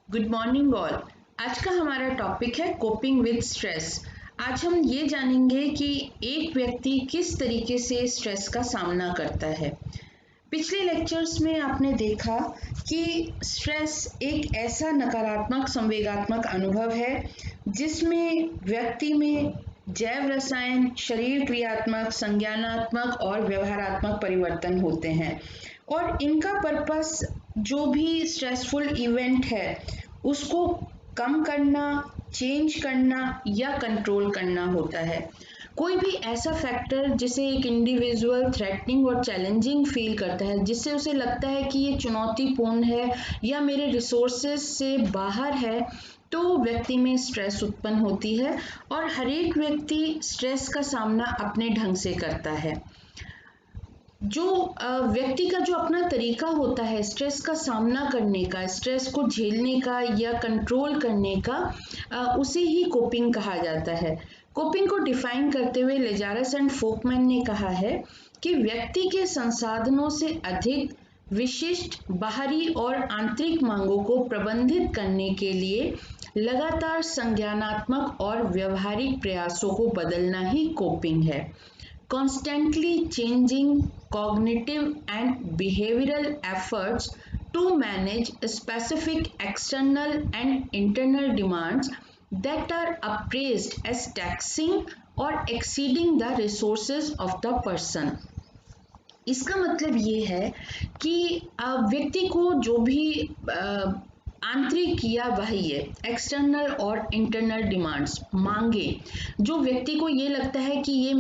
Good morning all. आज का हमारा टॉपिक है कोपिंग विद स्ट्रेस। आज हम ये जानेंगे कि एक व्यक्ति किस तरीके से स्ट्रेस का सामना करता है। पिछले लेक्चर्स में आपने देखा कि स्ट्रेस एक ऐसा नकारात्मक संवेगात्मक अनुभव है जिसमें व्यक्ति में जैव रसायन, शरीर क्रियात्मक, संज्ञानात्मक और व्यवहारात्मक परिवर्तन होते हैं और इनका पर्पस जो भी स्ट्रेसफुल इवेंट है उसको कम करना, चेंज करना या कंट्रोल करना होता है। कोई भी ऐसा फैक्टर जिसे एक इंडिविजुअल थ्रेटनिंग और चैलेंजिंग फील करता है, जिससे उसे लगता है कि ये चुनौतीपूर्ण है या मेरे रिसोर्सेज से बाहर है, तो व्यक्ति में स्ट्रेस उत्पन्न होती है और हर एक व्यक्ति स्ट्रेस का सामना अपने ढंग से करता है। जो व्यक्ति का जो अपना तरीका होता है स्ट्रेस का सामना करने का, स्ट्रेस को झेलने का या कंट्रोल करने का, उसे ही कोपिंग कहा जाता है। कोपिंग को डिफाइन करते हुए लेजारस एंड फोकमैन ने कहा है कि व्यक्ति के संसाधनों से अधिक विशिष्ट बाहरी और आंतरिक मांगों को प्रबंधित करने के लिए लगातार संज्ञानात्मक और व्यवहारिक प्रयासों को बदलना ही कोपिंग है। Constantly changing cognitive and behavioral efforts to manage specific external and internal demands that are appraised as taxing or exceeding the resources of the person। इसका मतलब ये है कि व्यक्ति को जो भी आंतरिक या बाह्य, एक्सटर्नल और इंटरनल डिमांड्स, मांगे, जो व्यक्ति को ये लगता है कि ये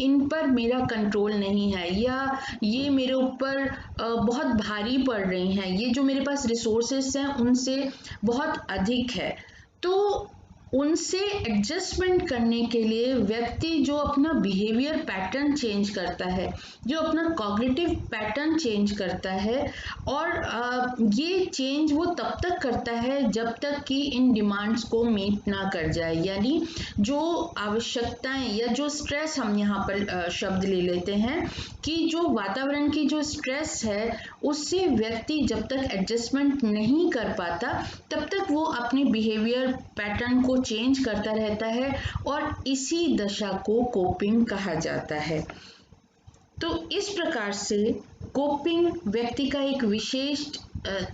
इन पर मेरा कंट्रोल नहीं है या ये मेरे ऊपर बहुत भारी पड़ रही हैं, ये जो मेरे पास रिसोर्सेस हैं उनसे बहुत अधिक है, तो उनसे एडजस्टमेंट करने के लिए व्यक्ति जो अपना बिहेवियर पैटर्न चेंज करता है, जो अपना कॉग्निटिव पैटर्न चेंज करता है और ये चेंज वो तब तक करता है जब तक कि इन डिमांड्स को मीट ना कर जाए। यानी जो आवश्यकताएं या जो स्ट्रेस, हम यहाँ पर शब्द ले लेते हैं कि जो वातावरण की जो स्ट्रेस है उससे व्यक्ति जब तक एडजस्टमेंट नहीं कर पाता तब तक वो अपने बिहेवियर पैटर्न को चेंज करता रहता है और इसी दशा को कोपिंग कहा जाता है। तो इस प्रकार से कोपिंग व्यक्ति का एक विशेष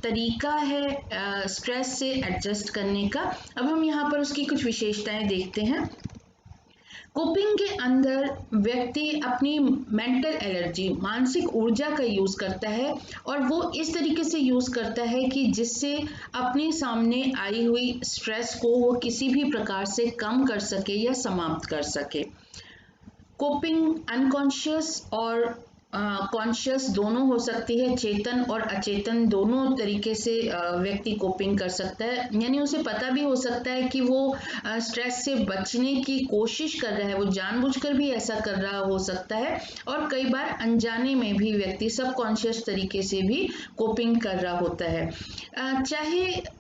तरीका है स्ट्रेस से एडजस्ट करने का। अब हम यहाँ पर उसकी कुछ विशेषताएं देखते हैं। कोपिंग के अंदर व्यक्ति अपनी मेंटल एनर्जी, मानसिक ऊर्जा का यूज करता है और वो इस तरीके से यूज करता है कि जिससे अपने सामने आई हुई स्ट्रेस को वो किसी भी प्रकार से कम कर सके या समाप्त कर सके। कोपिंग अनकॉन्शियस और कॉन्शियस दोनों हो सकती है, चेतन और अचेतन दोनों तरीके से व्यक्ति कोपिंग कर सकता है। यानी उसे पता भी हो सकता है कि वो स्ट्रेस से बचने की कोशिश कर रहा है, वो जानबूझकर भी ऐसा कर रहा हो सकता है और कई बार अनजाने में भी व्यक्ति सबकॉन्शियस तरीके से भी कोपिंग कर रहा होता है। चाहे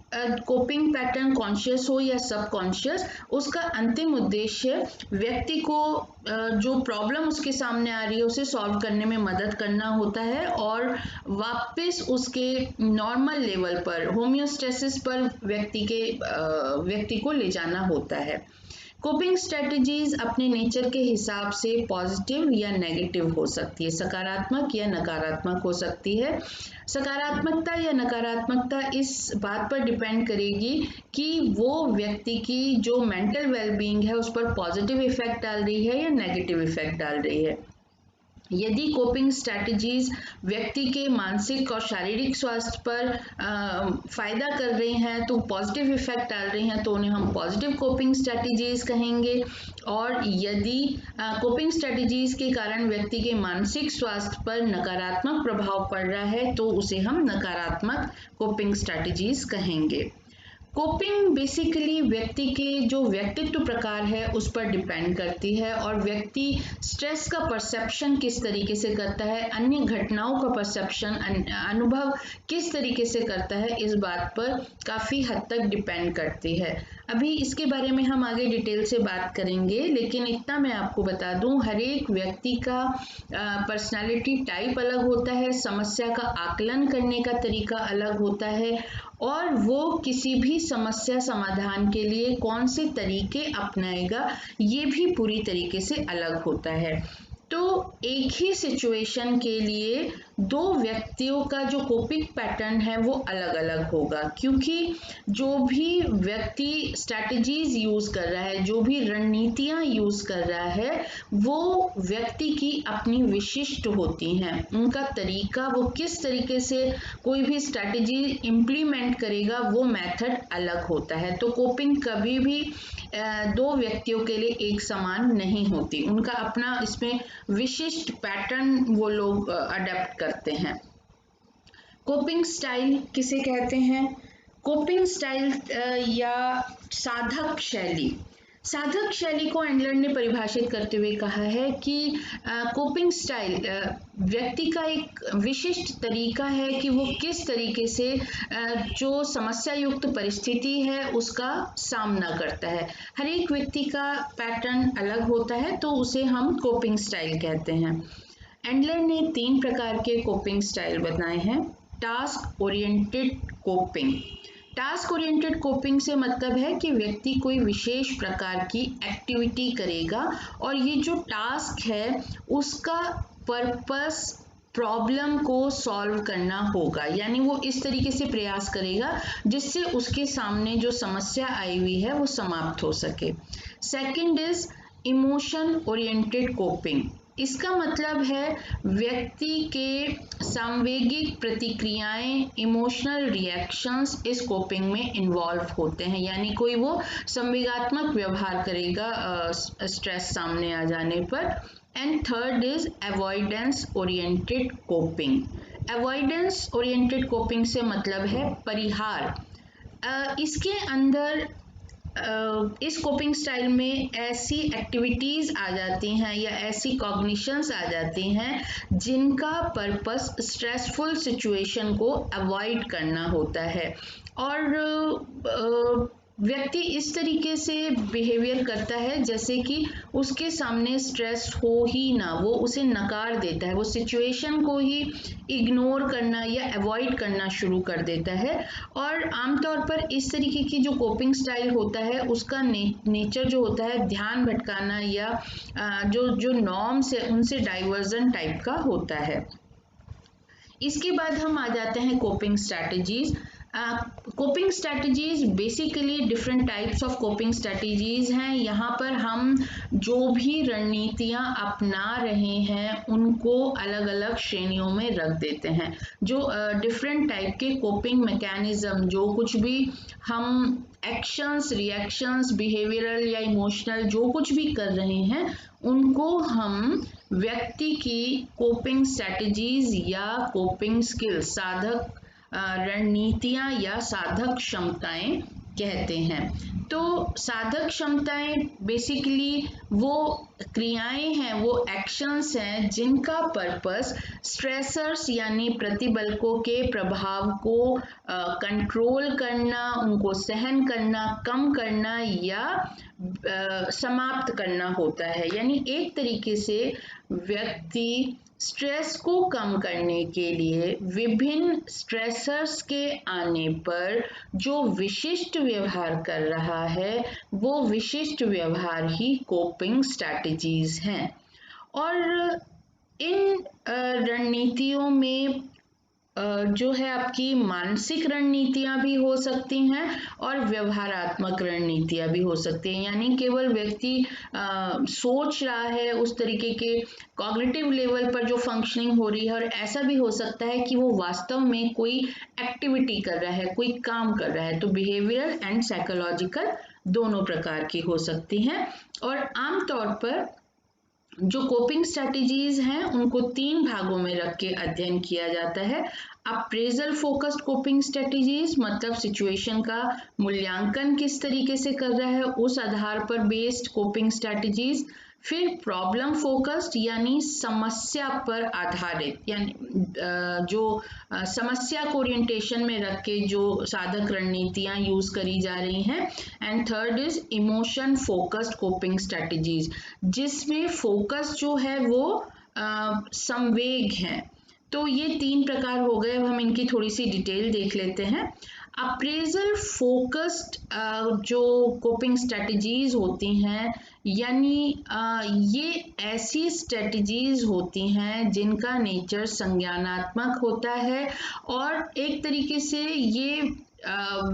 कोपिंग पैटर्न कॉन्शियस हो या सबकॉन्शियस, उसका अंतिम उद्देश्य व्यक्ति को जो प्रॉब्लम उसके सामने आ रही है उसे सॉल्व करने में मदद करना होता है और वापस उसके नॉर्मल लेवल पर, होमियोस्टेसिस पर व्यक्ति को ले जाना होता है। कोपिंग स्ट्रेटजीज अपने नेचर के हिसाब से पॉजिटिव या नेगेटिव हो सकती है, सकारात्मक या नकारात्मक हो सकती है। सकारात्मकता या नकारात्मकता इस बात पर डिपेंड करेगी कि वो व्यक्ति की जो मेंटल वेलबींग है उस पर पॉजिटिव इफेक्ट डाल रही है या नेगेटिव इफेक्ट डाल रही है। यदि कोपिंग स्ट्रैटेजीज व्यक्ति के मानसिक और शारीरिक स्वास्थ्य पर फायदा कर रही हैं, तो पॉजिटिव इफेक्ट डाल रही हैं, तो उन्हें हम पॉजिटिव कोपिंग स्ट्रैटेजीज कहेंगे। और यदि कोपिंग स्ट्रैटेजीज के कारण व्यक्ति के मानसिक स्वास्थ्य पर नकारात्मक प्रभाव पड़ रहा है तो उसे हम नकारात्मक कोपिंग स्ट्रैटेजीज कहेंगे। कोपिंग बेसिकली व्यक्ति के जो व्यक्तित्व प्रकार है उस पर डिपेंड करती है और व्यक्ति स्ट्रेस का परसेप्शन किस तरीके से करता है, अन्य घटनाओं का परसेप्शन, अनुभव किस तरीके से करता है, इस बात पर काफ़ी हद तक डिपेंड करती है। अभी इसके बारे में हम आगे डिटेल से बात करेंगे, लेकिन इतना मैं आपको बता दूं, हर एक व्यक्ति का पर्सनालिटी टाइप अलग होता है, समस्या का आकलन करने का तरीका अलग होता है और वो किसी भी समस्या समाधान के लिए कौन से तरीके अपनाएगा ये भी पूरी तरीके से अलग होता है। तो एक ही सिचुएशन के लिए दो व्यक्तियों का जो कोपिंग पैटर्न है वो अलग अलग होगा, क्योंकि जो भी व्यक्ति स्ट्रैटेजीज यूज कर रहा है, जो भी रणनीतियां यूज कर रहा है, वो व्यक्ति की अपनी विशिष्ट होती हैं। उनका तरीका, वो किस तरीके से कोई भी स्ट्रैटेजी इम्प्लीमेंट करेगा, वो मेथड अलग होता है। तो कोपिंग कभी भी दो व्यक्तियों के लिए एक समान नहीं होती, उनका अपना इसमें विशिष्ट पैटर्न वो लोग अडेप्ट करते हैं। कोपिंग स्टाइल किसे कहते हैं? कोपिंग स्टाइल या साधक शैली, साधक शैली को एंडलर ने परिभाषित करते हुए कहा है कि कोपिंग स्टाइल व्यक्ति का एक विशिष्ट तरीका है कि वो किस तरीके से जो समस्या युक्त परिस्थिति है उसका सामना करता है। हर एक व्यक्ति का पैटर्न अलग होता है, तो उसे हम कोपिंग स्टाइल कहते हैं। एंडलर ने 3 प्रकार के कोपिंग स्टाइल बताए हैं। Task oriented coping, task oriented coping से मतलब है कि व्यक्ति कोई विशेष प्रकार की एक्टिविटी करेगा और ये जो टास्क है उसका पर्पस प्रॉब्लम को सॉल्व करना होगा, यानी वो इस तरीके से प्रयास करेगा जिससे उसके सामने जो समस्या आई हुई है वो समाप्त हो सके। Second is emotion oriented coping, इसका मतलब है व्यक्ति के संवेगिक प्रतिक्रियाएं, इमोशनल रिएक्शंस इस कोपिंग में इन्वॉल्व होते हैं, यानी कोई वो संवेगात्मक व्यवहार करेगा स्ट्रेस सामने आ जाने पर। And third is avoidance oriented coping, avoidance oriented coping से मतलब है परिहार। इसके अंदर इस कोपिंग स्टाइल में ऐसी एक्टिविटीज आ जाती हैं या ऐसी कॉग्निशंस आ जाती हैं जिनका पर्पस स्ट्रेसफुल सिचुएशन को अवॉइड करना होता है और व्यक्ति इस तरीके से बिहेवियर करता है जैसे कि उसके सामने स्ट्रेस हो ही ना, वो उसे नकार देता है, वो सिचुएशन को ही इग्नोर करना या अवॉइड करना शुरू कर देता है। और आमतौर पर इस तरीके की जो कोपिंग स्टाइल होता है उसका नेचर जो होता है ध्यान भटकाना या जो नॉर्म्स है उनसे डाइवर्जन टाइप का होता है। इसके बाद हम आ जाते हैं coping strategies. Coping strategies basically different types of coping strategies हैं। यहाँ पर हम जो भी रणनीतियाँ अपना रहे हैं उनको अलग अलग श्रेणियों में रख देते हैं। जो डिफरेंट टाइप के कोपिंग मैकेनिज्म, जो कुछ भी हम एक्शंस, रिएक्शंस, बिहेवियरल या इमोशनल जो कुछ भी कर रहे हैं उनको हम व्यक्ति की कोपिंग स्ट्रैटेजीज या कोपिंग स्किल्स, साधक रणनीतियां या साधक क्षमताएं कहते हैं। तो साधक क्षमताएं बेसिकली वो क्रियाएं हैं, वो एक्शंस हैं जिनका पर्पस स्ट्रेसर्स यानी प्रतिबलकों के प्रभाव को कंट्रोल करना, उनको सहन करना, कम करना या समाप्त करना होता है। यानी एक तरीके से व्यक्ति स्ट्रेस को कम करने के लिए विभिन्न स्ट्रेसर्स के आने पर जो विशिष्ट व्यवहार कर रहा है वो विशिष्ट व्यवहार ही कोपिंग स्ट्रैटेजीज हैं। और इन रणनीतियों में जो है आपकी मानसिक रणनीतियां भी हो सकती हैं और व्यवहारात्मक रणनीतियां भी हो सकती हैं, यानी केवल व्यक्ति सोच रहा है उस तरीके के कॉग्निटिव लेवल पर जो फंक्शनिंग हो रही है, और ऐसा भी हो सकता है कि वो वास्तव में कोई एक्टिविटी कर रहा है, कोई काम कर रहा है। तो बिहेवियरल एंड साइकोलॉजिकल दोनों प्रकार की हो सकती हैं। और आमतौर पर जो कोपिंग स्ट्रैटेजीज हैं उनको 3 भागों में रख के अध्ययन किया जाता है। अप्रेजल फोकस्ड कोपिंग स्ट्रैटेजीज मतलब सिचुएशन का मूल्यांकन किस तरीके से कर रहा है उस आधार पर बेस्ड कोपिंग स्ट्रैटेजीज। फिर प्रॉब्लम फोकस्ड यानी समस्या पर आधारित, यानी जो समस्या को ओरिएंटेशन में रख के जो साधक रणनीतियां यूज करी जा रही हैं। And third is emotion focused coping strategies, जिसमें फोकस जो है वो संवेग है। तो ये 3 प्रकार हो गए। अब हम इनकी थोड़ी सी डिटेल देख लेते हैं। अप्रेजल फोकस्ड जो कोपिंग स्ट्रेटजीज होती हैं, यानी ये ऐसी स्ट्रेटजीज होती हैं जिनका नेचर संज्ञानात्मक होता है और एक तरीके से ये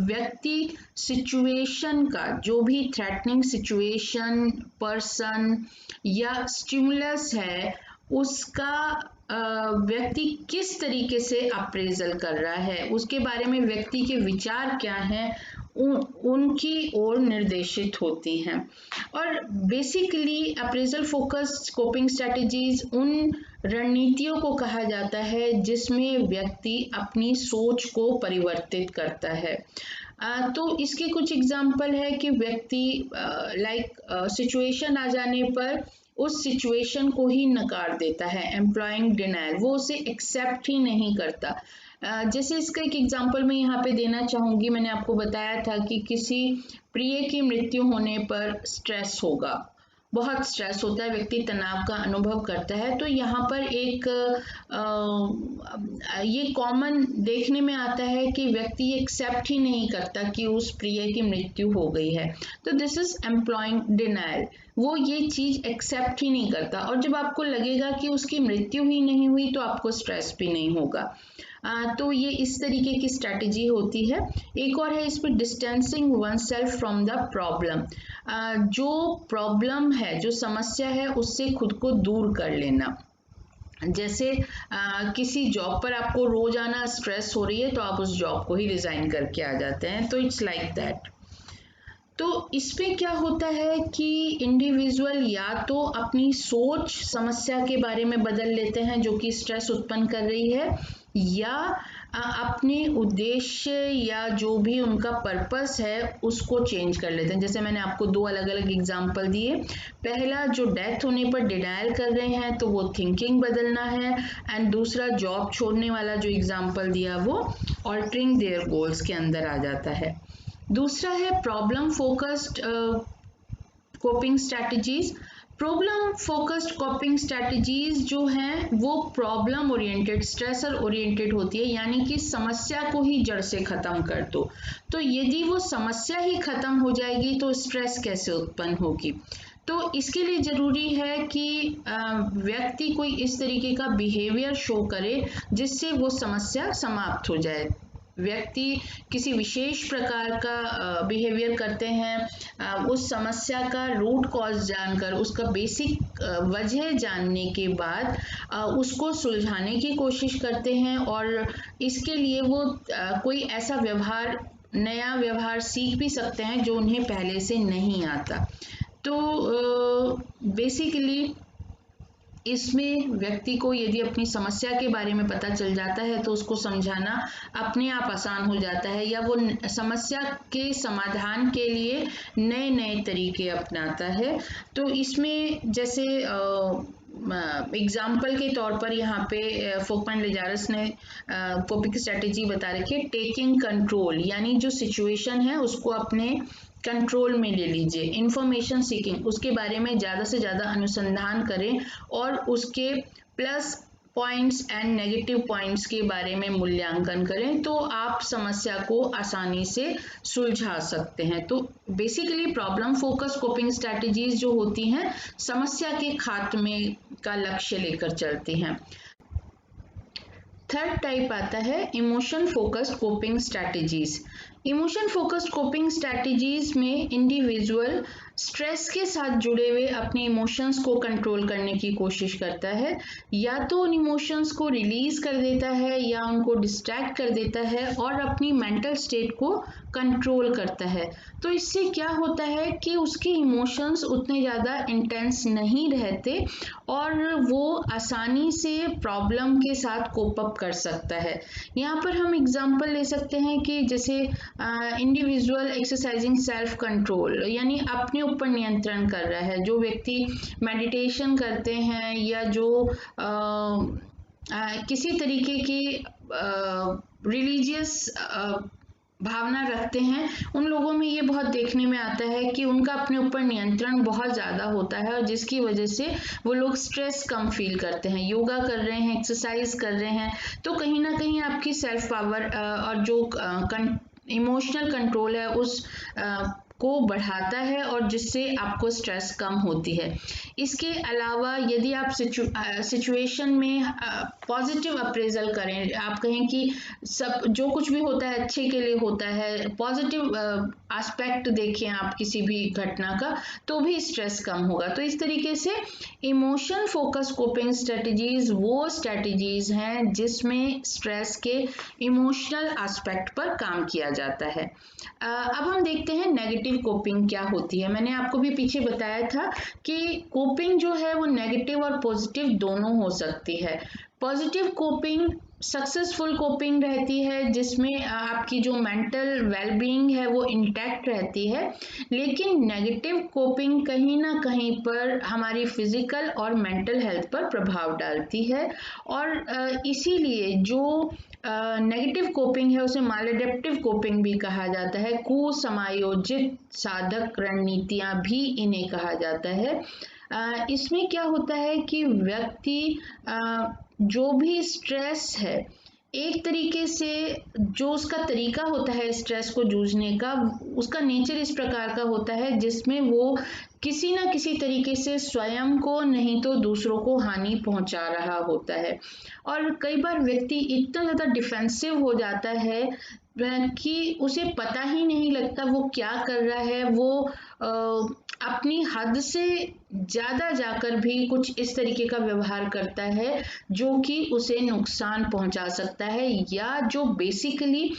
व्यक्ति सिचुएशन का, जो भी थ्रेटनिंग सिचुएशन, पर्सन या स्टिमुलस है, उसका व्यक्ति किस तरीके से अप्रेजल कर रहा है, उसके बारे में व्यक्ति के विचार क्या हैं, उनकी ओर निर्देशित होती हैं। और basically appraisal focused coping strategies उन रणनीतियों को कहा जाता है जिसमें व्यक्ति अपनी सोच को परिवर्तित करता है। तो इसके कुछ एग्जाम्पल है कि व्यक्ति सिचुएशन आ जाने पर उस सिचुएशन को ही नकार देता है, एम्प्लॉइंग डिनायल, वो उसे एक्सेप्ट ही नहीं करता। जैसे इसका एक एग्जांपल मैं यहाँ पे देना चाहूँगी। मैंने आपको बताया था कि किसी प्रिय की मृत्यु होने पर स्ट्रेस होगा, बहुत स्ट्रेस होता है, व्यक्ति तनाव का अनुभव करता है। तो यहाँ पर एक ये कॉमन देखने में आता है कि व्यक्ति ये एक्सेप्ट ही नहीं करता कि उस प्रिय की मृत्यु हो गई है। तो दिस इज एम्प्लॉइंग डिनायल, वो ये चीज एक्सेप्ट ही नहीं करता। और जब आपको लगेगा कि उसकी मृत्यु ही नहीं हुई तो आपको स्ट्रेस भी नहीं होगा। तो ये इस तरीके की स्ट्रैटेजी होती है। एक और है इसमें distancing one self from the problem, जो प्रॉब्लम है, जो समस्या है, उससे खुद को दूर कर लेना। जैसे किसी जॉब पर आपको रोज आना स्ट्रेस हो रही है तो आप उस जॉब को ही रिजाइन करके आ जाते हैं। तो इट्स लाइक दैट। तो इसमें क्या होता है कि इंडिविजुअल या तो अपनी सोच समस्या के बारे में बदल लेते हैं जो कि स्ट्रेस उत्पन्न कर रही है, या अपने उद्देश्य या जो भी उनका पर्पस है उसको चेंज कर लेते हैं। जैसे मैंने आपको 2 अलग अलग एग्जांपल दिए। पहला जो डेथ होने पर डिनायल कर रहे हैं तो वो थिंकिंग बदलना है, एंड दूसरा जॉब छोड़ने वाला जो एग्जांपल दिया वो ऑल्टरिंग देयर गोल्स के अंदर आ जाता है। दूसरा है problem focused coping strategies. Problem focused coping strategies जो हैं वो प्रॉब्लम ओरिएंटेड, स्ट्रेसर ओरिएंटेड होती है, यानी कि समस्या को ही जड़ से खत्म कर दो। तो यदि वो समस्या ही खत्म हो जाएगी तो स्ट्रेस कैसे उत्पन्न होगी? तो इसके लिए जरूरी है कि व्यक्ति कोई इस तरीके का बिहेवियर शो करे जिससे वो समस्या समाप्त हो जाए। व्यक्ति किसी विशेष प्रकार का बिहेवियर करते हैं, उस समस्या का रूट कॉज जानकर, उसका बेसिक वजह जानने के बाद उसको सुलझाने की कोशिश करते हैं, और इसके लिए वो कोई ऐसा व्यवहार, नया व्यवहार सीख भी सकते हैं जो उन्हें पहले से नहीं आता। तो बेसिकली इसमें व्यक्ति को यदि अपनी समस्या के बारे में पता चल जाता है तो उसको समझाना अपने आप आसान हो जाता है, या वो समस्या के समाधान के लिए नए नए तरीके अपनाता है। तो इसमें जैसे एग्जाम्पल के तौर पर यहाँ पे फोकमैन लिजारस ने कोपिंग स्ट्रेटेजी बता रखी है, टेकिंग कंट्रोल, यानी जो सिचुएशन है उसको अपने कंट्रोल में ले लीजिए। इंफॉर्मेशन सीकिंग, उसके बारे में ज़्यादा से ज़्यादा अनुसंधान करें और उसके plus points and negative points के बारे में मूल्यांकन करें, तो आप समस्या को आसानी से सुलझा सकते हैं। तो basically problem focus coping strategies जो होती हैं समस्या के खात्मे का लक्ष्य लेकर चलती हैं। थर्ड टाइप आता है emotion focused coping strategies. Emotion focused coping strategies में इंडिविजुअल स्ट्रेस के साथ जुड़े हुए अपने इमोशंस को कंट्रोल करने की कोशिश करता है, या तो उन इमोशंस को रिलीज कर देता है या उनको डिस्ट्रैक्ट कर देता है और अपनी मेंटल स्टेट को कंट्रोल करता है। तो इससे क्या होता है कि उसके इमोशंस उतने ज़्यादा इंटेंस नहीं रहते और वो आसानी से प्रॉब्लम के साथ कोप अप कर सकता है। यहाँ पर हम एग्जांपल ले सकते हैं कि जैसे इंडिविजुअल एक्सरसाइजिंग सेल्फ कंट्रोल, यानी अपने ऊपर नियंत्रण कर रहा है। जो व्यक्ति मेडिटेशन करते हैं या जो किसी तरीके की रिलीजियस भावना रखते हैं, उन लोगों में ये बहुत देखने में आता है कि उनका अपने ऊपर नियंत्रण बहुत ज़्यादा होता है और जिसकी वजह से वो लोग स्ट्रेस कम फील करते हैं। योगा कर रहे हैं, एक्सरसाइज कर रहे हैं, तो कहीं ना कहीं आपकी सेल्फ पावर और जो इमोशनल कंट्रोल है उस को बढ़ाता है और जिससे आपको स्ट्रेस कम होती है। इसके अलावा यदि आप सिचुएशन में पॉजिटिव अप्रेजल करें, आप कहें कि सब जो कुछ भी होता है अच्छे के लिए होता है, पॉजिटिव एस्पेक्ट देखें आप किसी भी घटना का, तो भी स्ट्रेस कम होगा। तो इस तरीके से इमोशन फोकस कोपिंग स्ट्रेटजीज वो स्ट्रेटजीज हैं जिसमें स्ट्रेस के इमोशनल एस्पेक्ट पर काम किया जाता है। अब हम देखते हैं नेगेटिव कोपिंग क्या होती है। मैंने आपको भी पीछे बताया था कि कोपिंग जो है वो नेगेटिव और पॉजिटिव दोनों हो सकती है। पॉजिटिव कोपिंग सक्सेसफुल कोपिंग रहती है जिसमें आपकी जो मेंटल वेलबीइंग है वो इंटैक्ट रहती है, लेकिन नेगेटिव कोपिंग कहीं ना कहीं पर हमारी फिजिकल और मेंटल हेल्थ पर प्रभाव डालती है और इसीलिए जो नेगेटिव कोपिंग है उसे मालएडेप्टिव कोपिंग भी कहा जाता है। कुसमायोजित साधक रणनीतियां भी इन्हें कहा जाता है। इसमें क्या होता है कि व्यक्ति जो भी स्ट्रेस है, एक तरीके से जो उसका तरीका होता है स्ट्रेस को जूझने का, उसका नेचर इस प्रकार का होता है जिसमें वो किसी ना किसी तरीके से स्वयं को नहीं तो दूसरों को हानि पहुंचा रहा होता है। और कई बार व्यक्ति इतना ज़्यादा डिफेंसिव हो जाता है कि उसे पता ही नहीं लगता वो क्या कर रहा है। वो अपनी हद से ज़्यादा जाकर भी कुछ इस तरीके का व्यवहार करता है जो कि उसे नुकसान पहुंचा सकता है, या जो बेसिकली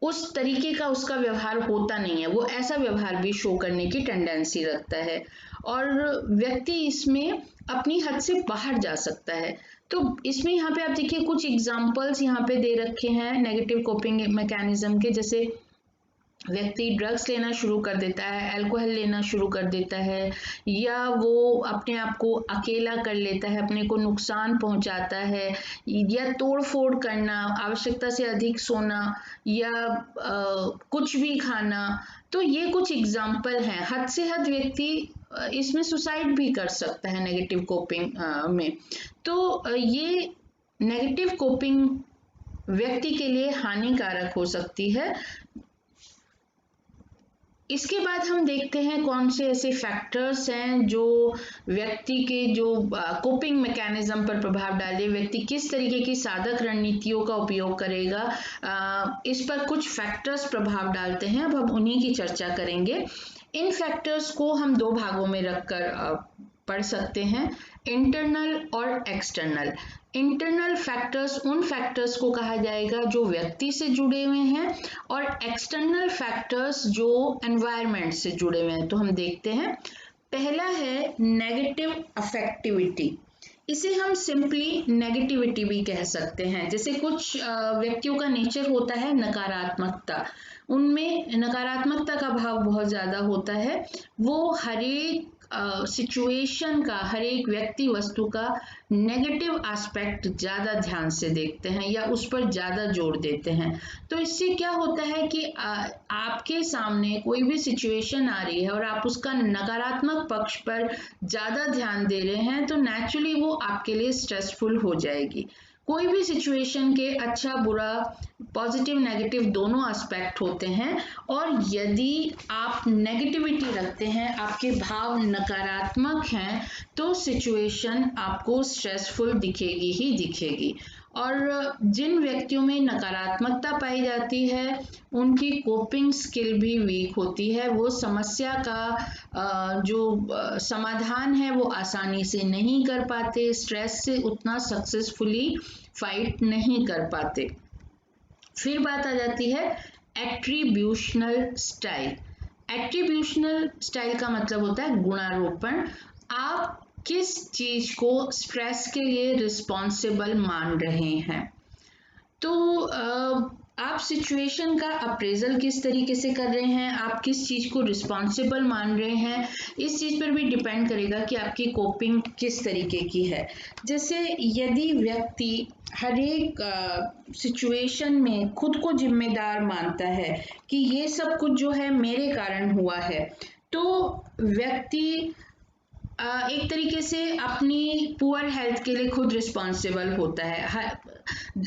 उस तरीके का उसका व्यवहार होता नहीं है, वो ऐसा व्यवहार भी शो करने की टेंडेंसी रखता है और व्यक्ति इसमें अपनी हद से बाहर जा सकता है। तो इसमें यहाँ पे आप देखिए कुछ एग्जांपल्स यहाँ पे दे रखे हैं नेगेटिव कोपिंग मैकेनिज्म के। जैसे व्यक्ति ड्रग्स लेना शुरू कर देता है, अल्कोहल लेना शुरू कर देता है, या वो अपने आप को अकेला कर लेता है, अपने को नुकसान पहुंचाता है, या तोड़ फोड़ करना, आवश्यकता से अधिक सोना, या कुछ भी खाना। तो ये कुछ एग्जाम्पल हैं। हद से हद व्यक्ति इसमें सुसाइड भी कर सकता है नेगेटिव कोपिंग में। तो ये नेगेटिव कोपिंग व्यक्ति के लिए हानिकारक हो सकती है। इसके बाद हम देखते हैं कौन से ऐसे फैक्टर्स हैं जो व्यक्ति के जो कोपिंग मैकेनिज्म पर प्रभाव डाले, व्यक्ति किस तरीके की साधक रणनीतियों का उपयोग करेगा, इस पर कुछ फैक्टर्स प्रभाव डालते हैं। अब हम उन्हीं की चर्चा करेंगे। इन फैक्टर्स को हम दो भागों में रखकर पढ़ सकते हैं, इंटरनल और एक्सटर्नल। इंटरनल फैक्टर्स उन फैक्टर्स को कहा जाएगा जो व्यक्ति से जुड़े हुए हैं और एक्सटर्नल फैक्टर्स जो एनवायरनमेंट से जुड़े हुए हैं। तो हम देखते हैं, पहला है नेगेटिव अफेक्टिविटी। इसे हम सिंपली नेगेटिविटी भी कह सकते हैं। जैसे कुछ व्यक्तियों का नेचर होता है नकारात्मकता, उनमें नकारात्मकता का भाव बहुत ज़्यादा होता है। वो हर एक सिचुएशन का, हर एक व्यक्ति वस्तु का नेगेटिव एस्पेक्ट ज़्यादा ध्यान से देखते हैं या उस पर ज़्यादा जोर देते हैं। तो इससे क्या होता है कि आपके सामने कोई भी सिचुएशन आ रही है और आप उसका नकारात्मक पक्ष पर ज़्यादा ध्यान दे रहे हैं, तो नेचुरली वो आपके लिए स्ट्रेसफुल हो जाएगी। कोई भी सिचुएशन के अच्छा बुरा, पॉजिटिव नेगेटिव दोनों एस्पेक्ट होते हैं, और यदि आप नेगेटिविटी रखते हैं, आपके भाव नकारात्मक हैं, तो सिचुएशन आपको स्ट्रेसफुल दिखेगी ही दिखेगी। और जिन व्यक्तियों में नकारात्मकता पाई जाती है उनकी कोपिंग स्किल भी वीक होती है। वो समस्या का जो समाधान है वो आसानी से नहीं कर पाते, स्ट्रेस से उतना सक्सेसफुली फाइट नहीं कर पाते। फिर बात आ जाती है एट्रीब्यूशनल स्टाइल। एट्रीब्यूशनल स्टाइल का मतलब होता है गुणारोपण। आप किस चीज को स्ट्रेस के लिए रिस्पॉन्सिबल मान रहे हैं। तो आप सिचुएशन का अप्रेजल किस तरीके से कर रहे हैं, आप किस चीज़ को रिस्पॉन्सिबल मान रहे हैं, इस चीज़ पर भी डिपेंड करेगा कि आपकी कोपिंग किस तरीके की है। जैसे यदि व्यक्ति हर एक सिचुएशन में खुद को जिम्मेदार मानता है कि ये सब कुछ जो है मेरे कारण हुआ है, तो व्यक्ति एक तरीके से अपनी पुअर हेल्थ के लिए खुद रिस्पॉन्सिबल होता है।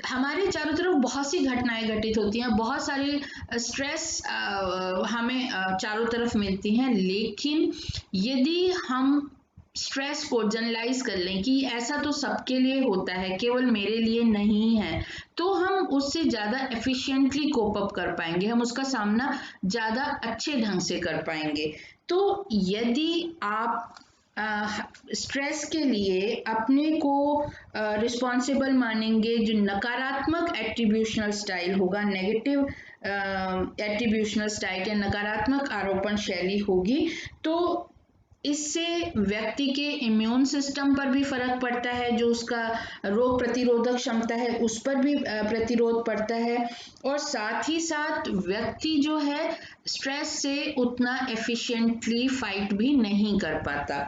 हमारे चारों तरफ बहुत सी घटनाएं घटित होती हैं, बहुत सारे स्ट्रेस हमें चारों तरफ मिलती हैं, लेकिन यदि हम स्ट्रेस को जनरलाइज कर लें कि ऐसा तो सबके लिए होता है, केवल मेरे लिए नहीं है, तो हम उससे ज़्यादा एफिशिएंटली कोप अप कर पाएंगे, हम उसका सामना ज़्यादा अच्छे ढंग से कर पाएंगे। तो यदि आप स्ट्रेस के लिए अपने को रिस्पॉन्सिबल मानेंगे, जो नकारात्मक एट्रीब्यूशनल स्टाइल होगा, नेगेटिव एट्रीब्यूशनल स्टाइल या नकारात्मक आरोपण शैली होगी, तो इससे व्यक्ति के इम्यून सिस्टम पर भी फर्क पड़ता है, जो उसका रोग प्रतिरोधक क्षमता है उस पर भी प्रतिरोध पड़ता है, और साथ ही साथ व्यक्ति जो है स्ट्रेस से उतना एफिशिएंटली फाइट भी नहीं कर पाता।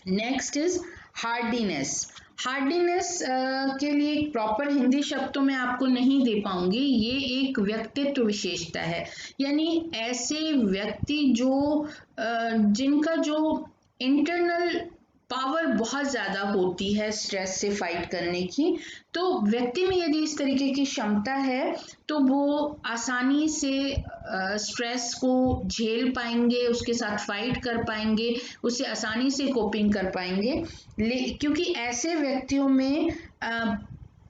Next is hardiness. हार्डीनेस के लिए एक प्रॉपर हिंदी शब्द तो मैं आपको नहीं दे पाऊंगी, ये एक व्यक्तित्व विशेषता है, यानी ऐसे व्यक्ति जो जिनका जो इंटरनल पावर बहुत ज़्यादा होती है स्ट्रेस से फाइट करने की, तो व्यक्ति में यदि इस तरीके की क्षमता है तो वो आसानी से स्ट्रेस को झेल पाएंगे, उसके साथ फाइट कर पाएंगे, उससे आसानी से कोपिंग कर पाएंगे। क्योंकि ऐसे व्यक्तियों में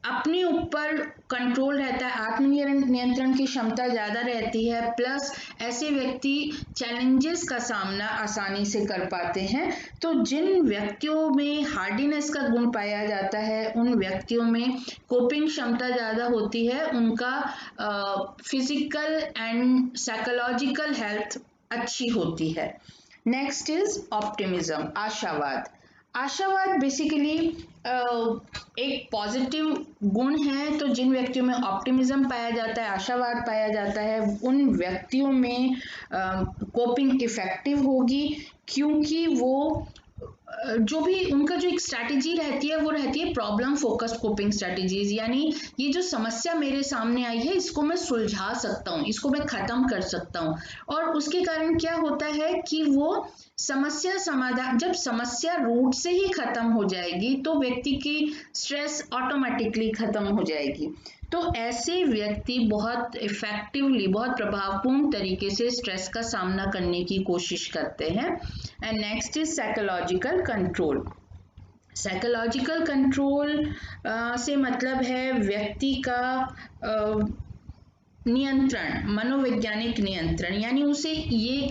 अपने ऊपर कंट्रोल रहता है, आत्मनियंत्रण की क्षमता ज़्यादा रहती है, प्लस ऐसे व्यक्ति चैलेंजेस का सामना आसानी से कर पाते हैं। तो जिन व्यक्तियों में हार्डीनेस का गुण पाया जाता है, उन व्यक्तियों में कोपिंग क्षमता ज़्यादा होती है, उनका फिजिकल एंड साइकोलॉजिकल हेल्थ अच्छी होती है। नेक्स्ट इज ऑप्टिमिज्म, आशावाद। आशावाद बेसिकली एक पॉजिटिव गुण है, तो जिन व्यक्तियों में ऑप्टिमिज्म पाया जाता है, आशावाद पाया जाता है, उन व्यक्तियों में कोपिंग इफेक्टिव होगी, क्योंकि वो जो भी उनका जो एक स्ट्रैटेजी रहती है वो रहती है प्रॉब्लम फोकस्ड कोपिंग स्ट्रैटेजीज, यानी ये जो समस्या मेरे सामने आई है इसको मैं सुलझा सकता हूँ, इसको मैं खत्म कर सकता हूँ। और उसके कारण क्या होता है कि वो समस्या समाधान, जब समस्या रूट से ही खत्म हो जाएगी तो व्यक्ति की स्ट्रेस ऑटोमेटिकली खत्म हो जाएगी। तो ऐसे व्यक्ति बहुत इफेक्टिवली, बहुत प्रभावपूर्ण तरीके से स्ट्रेस का सामना करने की कोशिश करते हैं। And next is psychological control. Psychological control से मतलब है व्यक्ति का नियंत्रण, मनोवैज्ञानिक नियंत्रण, यानी उसे ये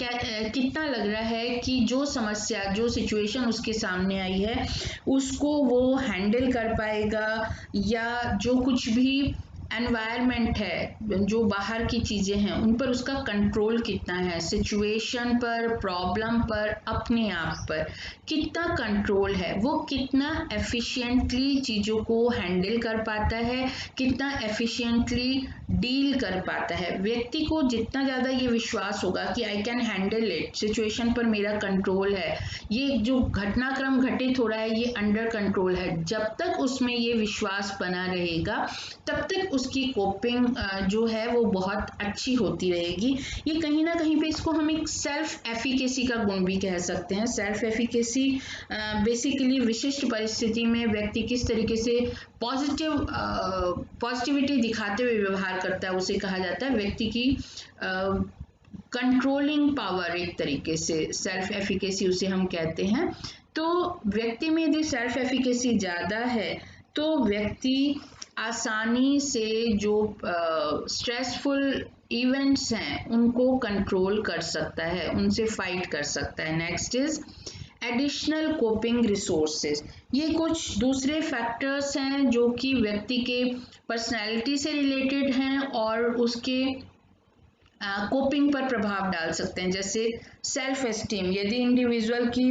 कितना लग रहा है कि जो समस्या, जो सिचुएशन उसके सामने आई है उसको वो हैंडल कर पाएगा, या जो कुछ भी एनवायरनमेंट है, जो बाहर की चीज़ें हैं उन पर उसका कंट्रोल कितना है, सिचुएशन पर, प्रॉब्लम पर, अपने आप पर कितना कंट्रोल है, वो कितना एफिशिएंटली चीज़ों को हैंडल कर पाता है, कितना एफिशिएंटली डील कर पाता है। व्यक्ति को जितना ज़्यादा ये विश्वास होगा कि I can handle it, situation पर मेरा कंट्रोल है, ये जो घटनाक्रम घटित हो रहा है ये अंडर कंट्रोल है, जब तक उसमें ये विश्वास बना रहेगा तब तक उसकी कोपिंग जो है वो बहुत अच्छी होती रहेगी। ये कहीं ना कहीं पे इसको हम एक सेल्फ एफिकेसी का गुण भी कह सकते हैं। सेल्फ एफिकेसी बेसिकली विशिष्ट परिस्थिति में व्यक्ति किस तरीके से पॉजिटिविटी दिखाते हुए व्यवहार करता है, उसे कहा जाता है व्यक्ति की कंट्रोलिंग पावर, एक तरीके से सेल्फ एफिकेसी उसे हम कहते हैं। तो व्यक्ति में यदि सेल्फ एफिकेसी ज़्यादा है तो व्यक्ति आसानी से जो स्ट्रेसफुल इवेंट्स हैं उनको कंट्रोल कर सकता है, उनसे फाइट कर सकता है। Next is additional coping resources. ये कुछ दूसरे फैक्टर्स हैं जो कि व्यक्ति के पर्सनैलिटी से रिलेटेड हैं और उसके कोपिंग पर प्रभाव डाल सकते हैं। जैसे सेल्फ एस्टीम, यदि इंडिविजुअल की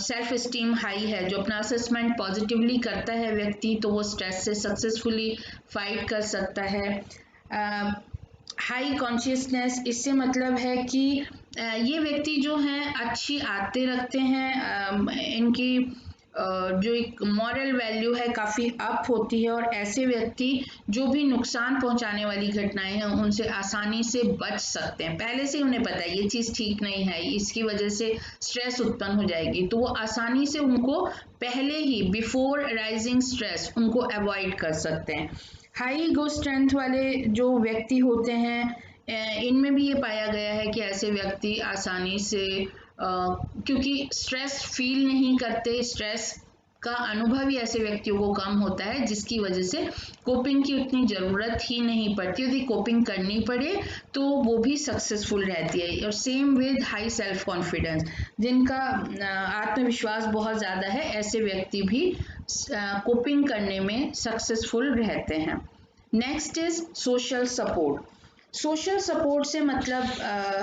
सेल्फ एस्टीम हाई है, जो अपना असेसमेंट पॉजिटिवली करता है व्यक्ति, तो वो स्ट्रेस से सक्सेसफुली फाइट कर सकता है। हाई कॉन्शियसनेस, इससे मतलब है कि ये व्यक्ति जो हैं अच्छी आदतें रखते हैं, इनकी जो एक मॉरल वैल्यू है काफ़ी अप होती है, और ऐसे व्यक्ति जो भी नुकसान पहुंचाने वाली घटनाएं हैं उनसे आसानी से बच सकते हैं। पहले से उन्हें पता है ये चीज़ ठीक नहीं है, इसकी वजह से स्ट्रेस उत्पन्न हो जाएगी, तो वो आसानी से उनको पहले ही बिफोर राइजिंग स्ट्रेस उनको अवॉइड कर सकते हैं। हाई ईगो स्ट्रेंथ वाले जो व्यक्ति होते हैं, इनमें भी ये पाया गया है कि ऐसे व्यक्ति आसानी से क्योंकि स्ट्रेस फील नहीं करते, स्ट्रेस का अनुभव ही ऐसे व्यक्तियों को कम होता है, जिसकी वजह से कोपिंग की उतनी ज़रूरत ही नहीं पड़ती। यदि कोपिंग करनी पड़े तो वो भी सक्सेसफुल रहती है। और same with high self confidence, जिनका आत्मविश्वास बहुत ज़्यादा है, ऐसे व्यक्ति भी कोपिंग करने में सक्सेसफुल रहते हैं। Next is social support. Social support से मतलब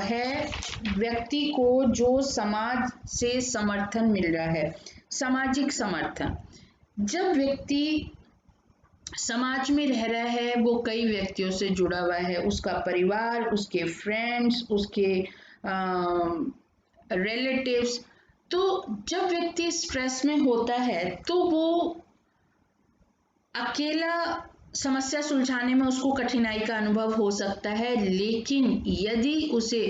है व्यक्ति को जो समाज से समर्थन मिल रहा है, सामाजिक समर्थन। जब व्यक्ति समाज में रह रहा है, वो कई व्यक्तियों से जुड़ा हुआ है, उसका परिवार, उसके फ्रेंड्स, उसके रिलेटिव्स, तो जब व्यक्ति स्ट्रेस में होता है तो वो अकेला समस्या सुलझाने में उसको कठिनाई का अनुभव हो सकता है, लेकिन यदि उसे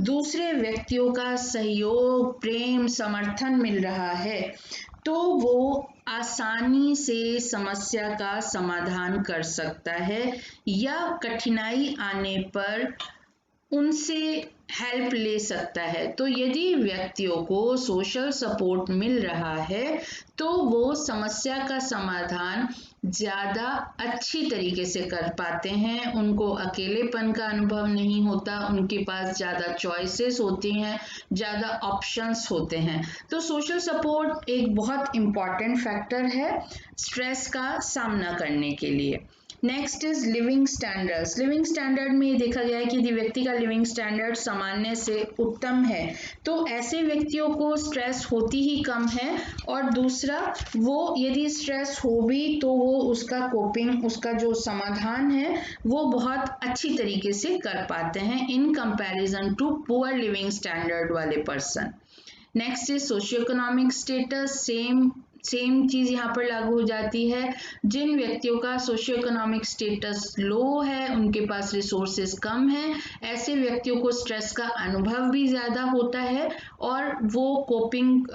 दूसरे व्यक्तियों का सहयोग, प्रेम, समर्थन मिल रहा है तो वो आसानी से समस्या का समाधान कर सकता है, या कठिनाई आने पर उनसे हेल्प ले सकता है। तो यदि व्यक्तियों को सोशल सपोर्ट मिल रहा है तो वो समस्या का समाधान ज़्यादा अच्छी तरीके से कर पाते हैं, उनको अकेलेपन का अनुभव नहीं होता, उनके पास ज़्यादा चॉइसेस होती हैं, ज़्यादा ऑप्शंस होते हैं। तो सोशल सपोर्ट एक बहुत इम्पॉर्टेंट फैक्टर है स्ट्रेस का सामना करने के लिए। Next is living standards. Living standard में ये देखा गया है कि यदि व्यक्ति का लिविंग स्टैंडर्ड सामान्य से उत्तम है तो ऐसे व्यक्तियों को स्ट्रेस होती ही कम है, और दूसरा, वो यदि स्ट्रेस हो भी तो वो उसका कोपिंग, उसका जो समाधान है वो बहुत अच्छी तरीके से कर पाते हैं in comparison to poor living standard वाले person. Next is socio economic status. Same चीज़ यहाँ पर लागू हो जाती है। जिन व्यक्तियों का सोशियो इकोनॉमिक स्टेटस लो है, उनके पास रिसोर्सेज कम है, ऐसे व्यक्तियों को स्ट्रेस का अनुभव भी ज़्यादा होता है, और वो कोपिंग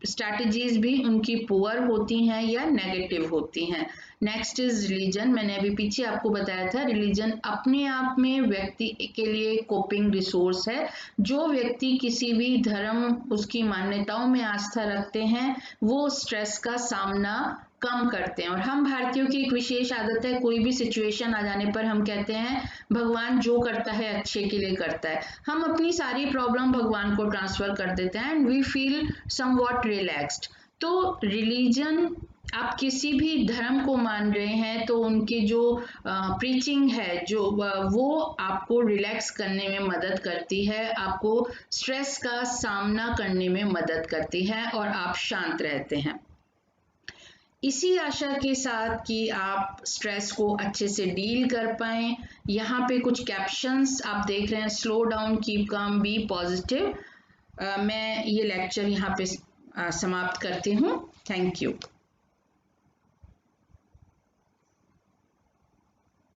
स्ट्रैटेजीज भी उनकी पुअर होती हैं या नेगेटिव होती हैं। Next is religion. मैंने अभी पीछे आपको बताया था, रिलीजन अपने आप में व्यक्ति के लिए कोपिंग रिसोर्स है। जो व्यक्ति किसी भी धर्म, उसकी मान्यताओं में आस्था रखते हैं, वो स्ट्रेस का सामना कम करते हैं। और हम भारतीयों की एक विशेष आदत है, कोई भी सिचुएशन आ जाने पर हम कहते हैं भगवान जो करता है अच्छे के लिए करता है। हम अपनी सारी प्रॉब्लम भगवान को ट्रांसफर कर देते हैं and we feel somewhat relaxed. तो रिलीजन, आप किसी भी धर्म को मान रहे हैं तो उनकी जो प्रीचिंग है, जो वो आपको रिलैक्स करने में मदद करती है, आपको स्ट्रेस का सामना करने में मदद करती है, और आप शांत रहते हैं। इसी आशा के साथ कि आप स्ट्रेस को अच्छे से डील कर पाएं, यहाँ पे कुछ कैप्शंस आप देख रहे हैं, slow down, keep calm, be positive. मैं ये लेक्चर यहाँ पे समाप्त करती हूँ। Thank you.